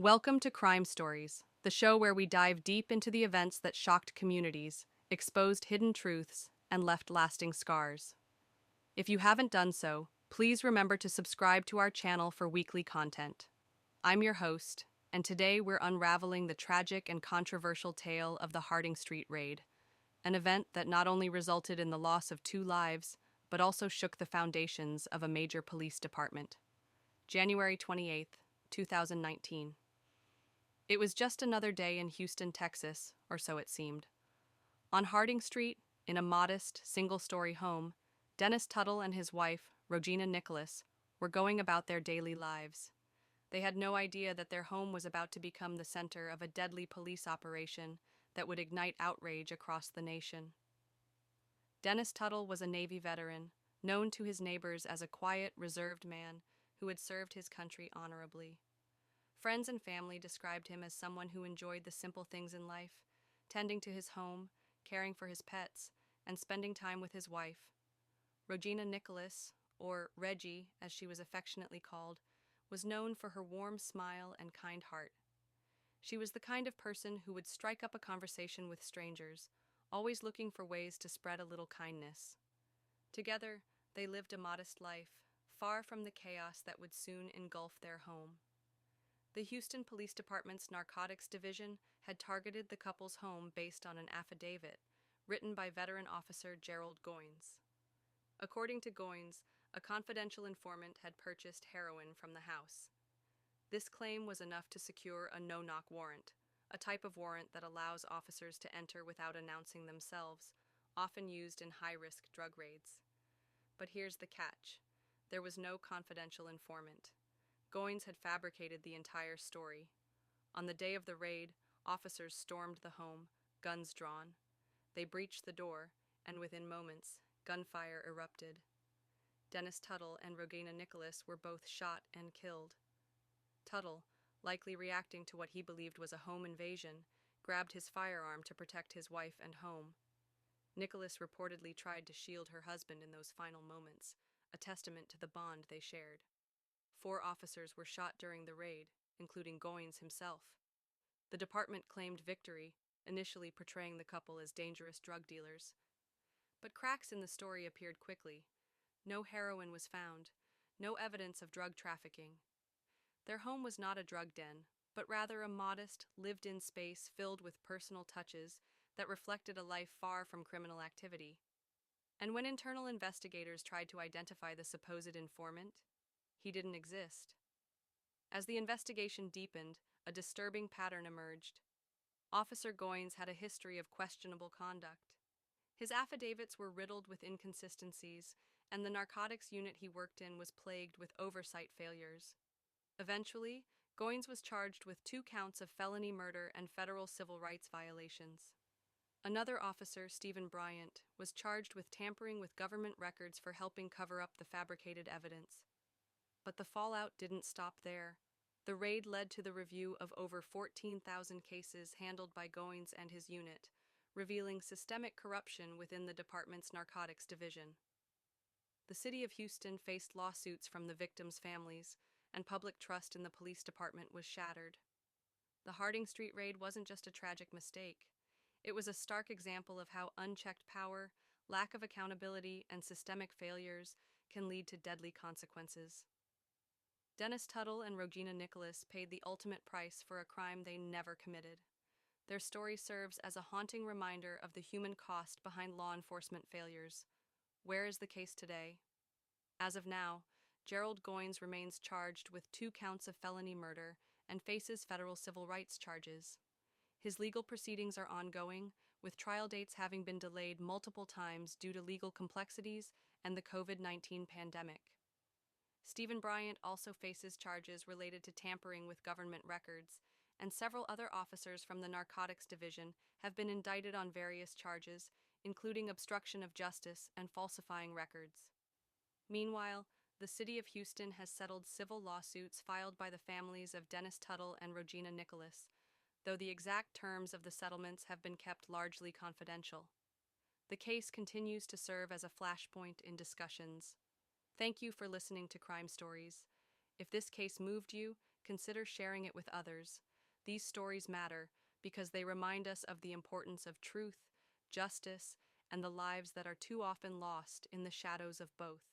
Welcome to Crime Stories, the show where we dive deep into the events that shocked communities, exposed hidden truths, and left lasting scars. If you haven't done so, please remember to subscribe to our channel for weekly content. I'm your host, and today we're unraveling the tragic and controversial tale of the Harding Street Raid, an event that not only resulted in the loss of 2 lives, but also shook the foundations of a major police department. January 28th, 2019. It was just another day in Houston, Texas, or so it seemed. On Harding Street, in a modest, single-story home, Dennis Tuttle and his wife, Rogina Nicholas, were going about their daily lives. They had no idea that their home was about to become the center of a deadly police operation that would ignite outrage across the nation. Dennis Tuttle was a Navy veteran, known to his neighbors as a quiet, reserved man who had served his country honorably. Friends and family described him as someone who enjoyed the simple things in life, tending to his home, caring for his pets, and spending time with his wife. Rogina Nicholas, or Reggie as she was affectionately called, was known for her warm smile and kind heart. She was the kind of person who would strike up a conversation with strangers, always looking for ways to spread a little kindness. Together, they lived a modest life, far from the chaos that would soon engulf their home. The Houston Police Department's Narcotics Division had targeted the couple's home based on an affidavit written by veteran officer Gerald Goins. According to Goins, a confidential informant had purchased heroin from the house. This claim was enough to secure a no-knock warrant, a type of warrant that allows officers to enter without announcing themselves, often used in high-risk drug raids. But here's the catch. There was no confidential informant. Goins had fabricated the entire story. On the day of the raid, officers stormed the home, guns drawn. They breached the door, and within moments, gunfire erupted. Dennis Tuttle and Rogina Nicholas were both shot and killed. Tuttle, likely reacting to what he believed was a home invasion, grabbed his firearm to protect his wife and home. Nicholas reportedly tried to shield her husband in those final moments, a testament to the bond they shared. 4 officers were shot during the raid, including Goins himself. The department claimed victory, initially portraying the couple as dangerous drug dealers. But cracks in the story appeared quickly. No heroin was found, no evidence of drug trafficking. Their home was not a drug den, but rather a modest, lived-in space filled with personal touches that reflected a life far from criminal activity. And when internal investigators tried to identify the supposed informant, he didn't exist. As the investigation deepened, a disturbing pattern emerged. Officer Goins had a history of questionable conduct. His affidavits were riddled with inconsistencies, and the narcotics unit he worked in was plagued with oversight failures. Eventually, Goins was charged with 2 counts of felony murder and federal civil rights violations. Another officer, Stephen Bryant, was charged with tampering with government records for helping cover up the fabricated evidence. But the fallout didn't stop there. The raid led to the review of over 14,000 cases handled by Goins and his unit, revealing systemic corruption within the department's narcotics division. The city of Houston faced lawsuits from the victims' families, and public trust in the police department was shattered. The Harding Street raid wasn't just a tragic mistake. It was a stark example of how unchecked power, lack of accountability, and systemic failures can lead to deadly consequences. Dennis Tuttle and Rogina Nicholas paid the ultimate price for a crime they never committed. Their story serves as a haunting reminder of the human cost behind law enforcement failures. Where is the case today? As of now, Gerald Goins remains charged with 2 counts of felony murder and faces federal civil rights charges. His legal proceedings are ongoing, with trial dates having been delayed multiple times due to legal complexities and the COVID-19 pandemic. Stephen Bryant also faces charges related to tampering with government records, and several other officers from the Narcotics Division have been indicted on various charges, including obstruction of justice and falsifying records. Meanwhile, the city of Houston has settled civil lawsuits filed by the families of Dennis Tuttle and Rogina Nicholas, though the exact terms of the settlements have been kept largely confidential. The case continues to serve as a flashpoint in discussions. Thank you for listening to Crime Stories. If this case moved you, consider sharing it with others. These stories matter because they remind us of the importance of truth, justice, and the lives that are too often lost in the shadows of both.